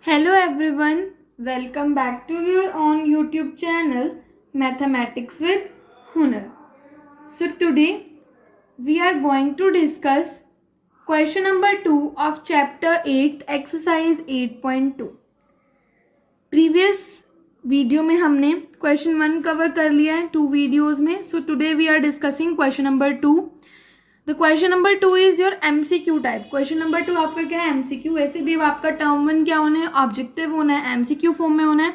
Hello everyone, welcome back to your own YouTube channel Mathematics with Hunar. So today we are going to discuss question number 2 of chapter 8 exercise 8.2. Previous video में हमने question 1 cover कर लिया है 2 videos में. So today we are discussing question number 2. The question number 2 is your MCQ type. Question number 2 आपका क्या है? MCQ. वैसे भी आपका टर्म 1 क्या होना है? ऑब्जेक्टिव होना है, एमसीक्यू फॉर्म में होना है.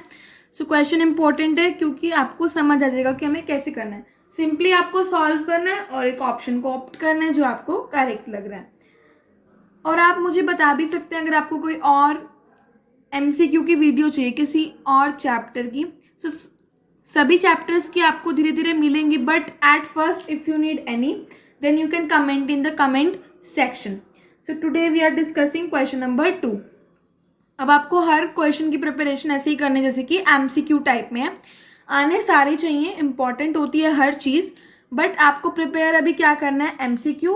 सो क्वेश्चन इंपॉर्टेंट है क्योंकि आपको समझ आ जाएगा कि हमें कैसे करना है. सिंपली आपको सॉल्व करना है और एक ऑप्शन को ऑप्ट करना है जो आपको करेक्ट लग रहा है. और आप मुझे बता भी सकते हैं अगर आपको कोई और एमसीक्यू की वीडियो चाहिए किसी और चैप्टर की. सो सभी चैप्टर्स की आपको धीरे धीरे मिलेंगी, but at first if you need any then you can comment in the comment section. So today we are discussing question number 2. अब आपको हर क्वेश्चन की प्रिपरेशन ऐसे ही करनी जैसे कि एमसीक्यू टाइप में है. आने सारी चाहिए, इंपॉर्टेंट होती है हर चीज़, बट आपको प्रिपेयर अभी क्या करना है? एमसीक्यू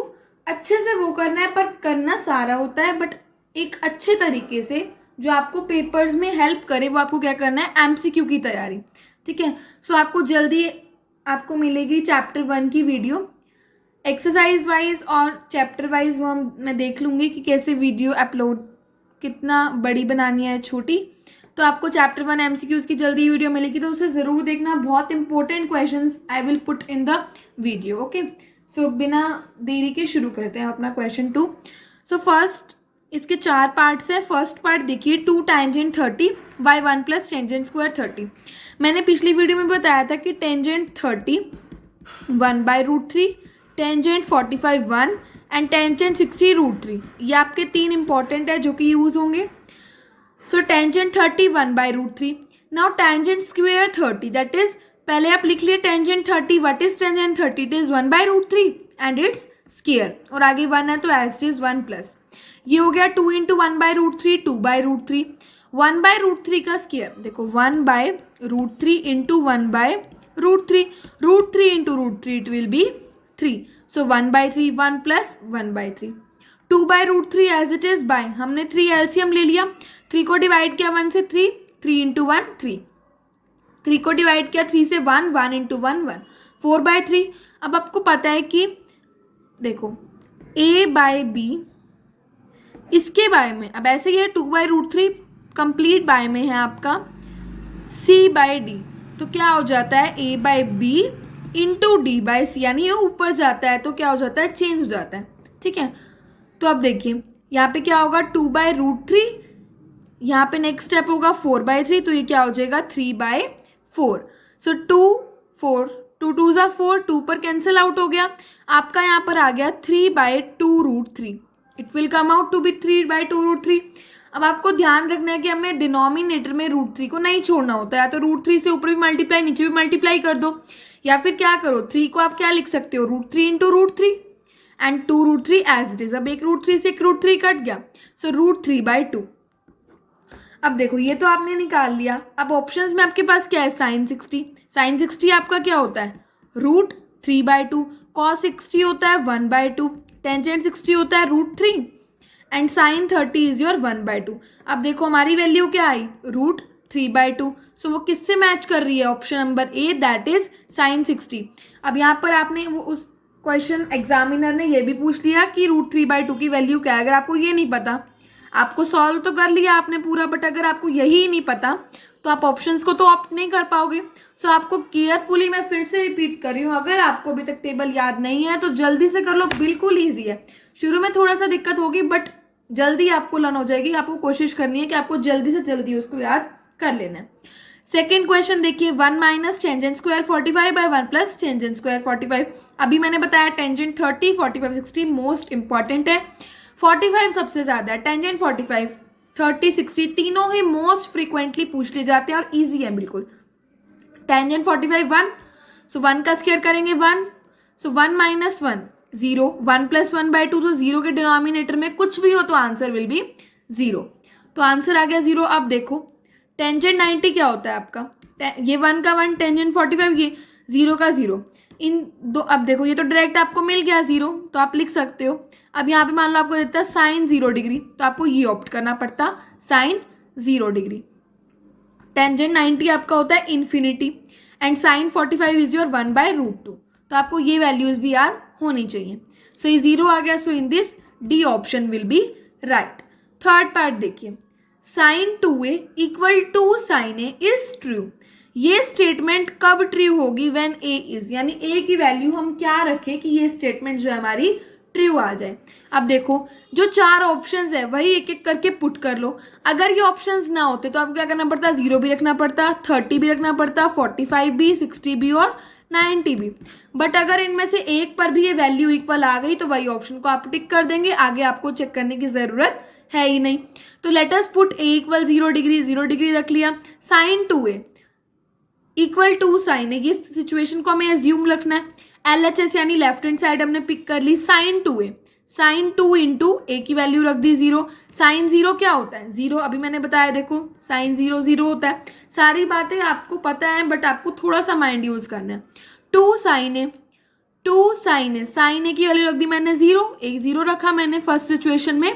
अच्छे से वो करना है, पर करना सारा होता है बट एक अच्छे तरीके से जो आपको पेपर्स में हेल्प करे. वो आपको क्या करना है? एमसीक्यू की तैयारी. ठीक है. सो आपको जल्दी आपको मिलेगी चैप्टर 1 की वीडियो एक्सरसाइज वाइज और चैप्टर वाइज. वो मैं देख लूँगी कि कैसे वीडियो अपलोड, कितना बड़ी बनानी है छोटी. तो आपको चैप्टर 1 एमसीक्यूज की जल्दी वीडियो मिलेगी, तो उसे ज़रूर देखना. बहुत important questions I will put in the video. Okay. So बिना देरी के शुरू करते हैं अपना क्वेश्चन 2. सो फर्स्ट इसके 4 पार्ट्स हैं. फर्स्ट पार्ट देखिए 2 tangent 30 by 1 plus tangent square 30. मैंने पिछली वीडियो में बताया था कि tangent 30 1 by √3, tangent 45 1 and tangent 60 √3. ये आपके 3 इंपॉर्टेंट है जो कि यूज होंगे. So tangent 30 1 by √3. Now tangent square 30, that is पहले आप लिख लिए tangent 30. What is tangent 30? It is 1 by √3 and its square, और आगे 1 है तो एज इट इज 1 प्लस. ये हो गया 2 इंटू 1 बाई √3, 2 बाई √3. 1 बाई √3 का स्क्वायर देखो 1 by √3 into 1 by √3. √3 into √3 it will B 3. So 1 by 3 1 plus 1 by 3. 2 by √3 as it is by, हमने 3 एलसीएम ले लिया. 3 को डिवाइड किया 1 से 3, 3 इंटू 1 3. 3 को डिवाइड किया 3 से 1, 1 इंटू 1 1. 4 by 3. अब आपको पता है कि देखो a बाय b इसके बाय में, अब ऐसे ये 2 by √3 कंप्लीट बाय में है आपका c बाय d. तो क्या हो जाता है? a by b into d by c, यानी ये ऊपर जाता है तो क्या हो जाता है? चेंज हो जाता है. ठीक है. तो अब देखिए यहाँ पे क्या होगा? 2 बाई √3. यहाँ पे नेक्स्ट स्टेप होगा 4 बाई 3, तो ये क्या हो जाएगा? 3 बाई 4. सो 2 4 2 2 ज़ा 4, 2 पर कैंसिल आउट हो गया. आपका यहाँ पर आ गया 3 by 2 √3. It will come out to be 3 by 2 √3. अब आपको ध्यान रखना है कि हमें डिनोमिनेटर में √3 को नहीं छोड़ना होता है. या तो √3 से ऊपर भी मल्टीप्लाई, नीचे भी मल्टीप्लाई कर दो, या फिर क्या करो 3 को आप क्या लिख सकते हो? √3 into √3 and 2 √3 as it is. अब एक √3 से एक √3 कट गया, सो √3 बाई 2. अब देखो ये तो आपने निकाल लिया. अब ऑप्शंस में आपके पास क्या है? साइन 60. साइन 60 आपका क्या होता है? √3 बाई 2. कॉस 60 होता है 1 बाई 2. टेंजेंट 60 होता है √3 and sine 30 is your 1 by 2. अब देखो हमारी वैल्यू क्या आई? √3 बाई 2. सो वो किससे मैच कर रही है? Option number A, that is sine 60. अब यहाँ पर आपने वो उस क्वेश्चन एग्जामिनर ने ये भी पूछ लिया कि √3 बाई 2 की वैल्यू क्या है. अगर आपको ये नहीं पता, आपको सॉल्व तो कर लिया आपने पूरा, बट अगर आपको यही नहीं पता तो आप ऑप्शंस को तो ऑप्ट नहीं कर पाओगे. सो आपको केयरफुली मैं फिर से रिपीट कर रही हूँ, अगर आपको अभी तक टेबल याद नहीं है तो जल्दी से कर लो. बिल्कुल ईजी है. शुरू में थोड़ा सा दिक्कत होगी बट जल्दी आपको लर्न हो जाएगी. आपको कोशिश करनी है कि आपको जल्दी से जल्दी उसको याद कर लेना है. सेकेंड क्वेश्चन देखिए 1 minus tangent square 45 by 1 plus tangent square 45. अभी मैंने बताया टेंजेंट 30 45 60 मोस्ट इंपॉर्टेंट है. 45 सबसे ज्यादा है. टेंजेंट 45 30 60 तीनों ही मोस्ट फ्रीक्वेंटली पूछ लिए जाते हैं और इजी है बिल्कुल. टेंजेंट 45 1, सो 1 का स्क्वायर करेंगे 1, सो 1 माइनस 1 0, 1 प्लस 1 बाई 2, तो 0 के डिनोमिनेटर में कुछ भी हो तो आंसर विल बी 0. तो आंसर आ गया 0. अब देखो टेंजेंट 90 क्या होता है आपका? ये 1 का 1, टेंजेंट 45, ये 0 का 0. इन दो, अब देखो ये तो डायरेक्ट आपको मिल गया 0, तो आप लिख सकते हो. अब यहाँ पे मान लो आपको देता है साइन 0 डिग्री, तो आपको ये ऑप्ट करना पड़ता साइन 0 डिग्री। टेंजेंट 90 आपका होता है infinity and sine 45 is your 1/√2। तो आपको ये वैल्यूज भी याद होनी चाहिए। सो ये 0 आ गया। So in this d option will be right. Third part देखिए, sine 2a equal to sine a is true. ये स्टेटमेंट कब ट्रू होगी? व्हेन a इज, यानी a की वैल्यू हम क्या रखें कि ये स्टेटमेंट जो है हमारी ट्रू आ जाए। अब देखो जो 4 ऑप्शंस है वही एक एक करके पुट कर लो। अगर ये ऑप्शंस ना होते तो आपको क्या करना पड़ता? 0 भी रखना पड़ता, 30 भी रखना पड़ता, 45 भी, 60 भी और 90 भी। बट अगर इनमें से एक पर भी ये वैल्यू इक्वल आ गई तो वही ऑप्शन को आप टिक कर देंगे, आगे आपको चेक करने की जरूरत है ही नहीं। तो let us put a equal 0 degree, 0 degree रख लिया। Sine 2a equal to sine a, ये सिचुएशन को हमें एज्यूम रखना है। LHS यानी लेफ्ट हैंड साइड हमने पिक कर ली। Sine 2a, sine 2 into a की वैल्यू रख दी 0। साइन 0 क्या होता है? 0 अभी मैंने बताया, देखो साइन 0 0 होता है। सारी बातें आपको पता है बट आपको थोड़ा सा माइंड यूज करना है। 2 साइन ए, 2 साइन ए, साइन ए की वैल्यू रख दी मैंने 0, एक 0 रखा मैंने फर्स्ट सिचुएशन में।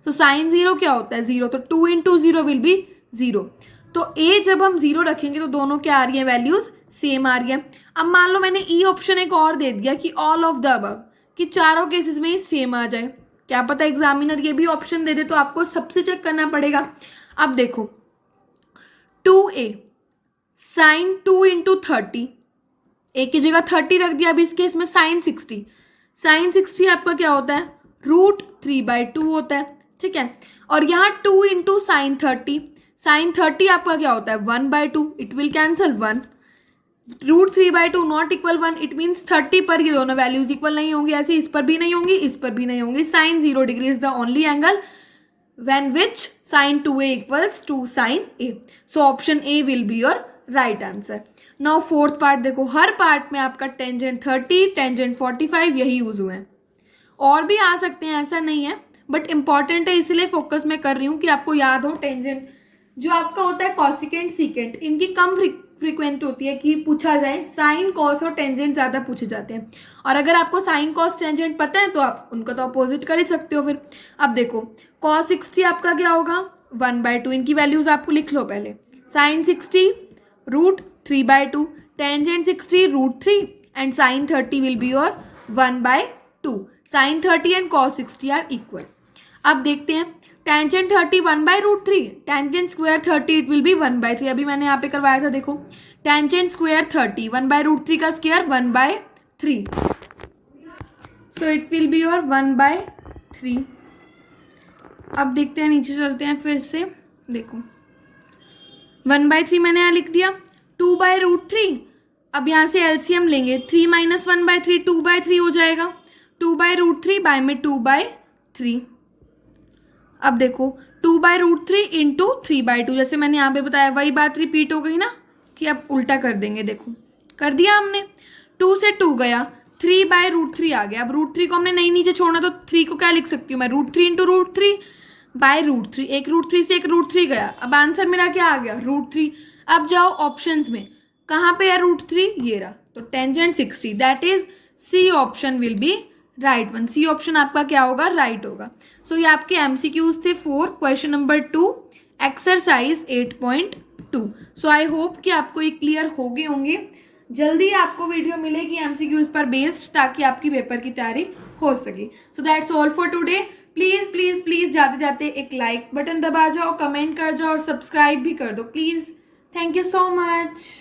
तो साइन 0 क्या होता है? 0। तो 2 इंटू 0 विल बी 0। तो a जब हम 0 रखेंगे तो दोनों क्या आ रही है? वैल्यूज सेम आ रही है। अब मान लो मैंने ई ऑप्शन एक और दे दिया कि ऑल ऑफ द अबव, कि चारों केसेस में ही सेम आ जाए। क्या पता एग्जामिनर ये भी ऑप्शन दे दे, तो आपको सबसे चेक करना पड़ेगा। अब देखो 2a साइन 2 इंटू 30, ए की जगह 30 रख दिया। अब इस केस में साइन 60, साइन 60 आपका क्या होता है? √3/2 होता है, ठीक है। और यहाँ 2 इंटू साइन 30, साइन 30 आपका क्या होता है? 1/2, it will cancel 1। √3/2 not equal 1, it means 30 पर ये दोनों वैल्यूज इक्वल नहीं होंगी। ऐसे इस पर भी नहीं होंगी, इस पर भी नहीं होंगी। Sine 0 degree is the only angle when which sine 2a equals to sine a। So option A will be your right answer. Now fourth part देखो, हर पार्ट में आपका टेंजेंट 30, टेंजेंट 45 यही यूज हुए हैं। और भी आ सकते हैं, ऐसा नहीं है, बट इंपॉर्टेंट है इसलिए फोकस मैं कर रही हूँ कि आपको याद हो। टेंजेंट जो आपका होता है कॉसिकेंट सीकेंट, इनकी कम फ्रीक्वेंट होती है कि पूछा जाए। साइन कॉस और टेंजेंट ज्यादा पूछे जाते हैं। और अगर आपको साइन कॉस टेंजेंट पता है तो आप उनका तो अपोजिट कर ही सकते हो फिर। अब देखो कॉस 60 आपका क्या होगा? 1/2। इनकी वैल्यूज आपको लिख लो पहले। Sine 60 √3/2, tangent 60 √3 and sine 30 will be your 1/2। Sine 30 and cos 60 are equal. अब देखते हैं tangent 30 1/√3, tangent square 30 it will be 1/3। अभी मैंने यहाँ पे करवाया था, देखो टेंजेंट स्क्वायर 30, 1/√3 का square 1/3, so it will be your 1/3। अब देखते हैं, नीचे चलते हैं फिर से। देखो 1/3 मैंने यहाँ लिख दिया। 2/√3, अब यहाँ से एलसीएम लेंगे, 3 - 1/3 2/3 हो जाएगा। 2/√3 बाय में 2/3। अब देखो 2/√3 इंटू 3/2, जैसे मैंने यहाँ पे बताया वही बात रिपीट हो गई ना, कि अब उल्टा कर देंगे। देखो कर दिया हमने, 2 से 2 गया, 3/√3 आ गया। अब √3 को हमने नहीं नीचे छोड़ना, तो 3 को क्या लिख सकती हूँ मैं? √3 इंटू √3/√3। एक √3 से एक √3 गया। अब आंसर मेरा क्या आ गया? √3। अब जाओ ऑप्शंस में, कहाँ पे है √3? ये रहा। तो tangent 60, that is C option will be right one. C option आपका क्या होगा? राइट होगा। सो ये आपके एमसीक्यूज थे 4, question number 2, exercise 8.2। So I hope कि आपको ये क्लियर हो गए होंगे। जल्दी आपको वीडियो मिलेगी एमसीक्यूज पर बेस्ड, ताकि आपकी पेपर की तैयारी हो सके। So that's all for today. Please please please जाते जाते एक लाइक बटन दबा जाओ, कमेंट कर जाओ और सब्सक्राइब भी कर दो please. Thank you so much.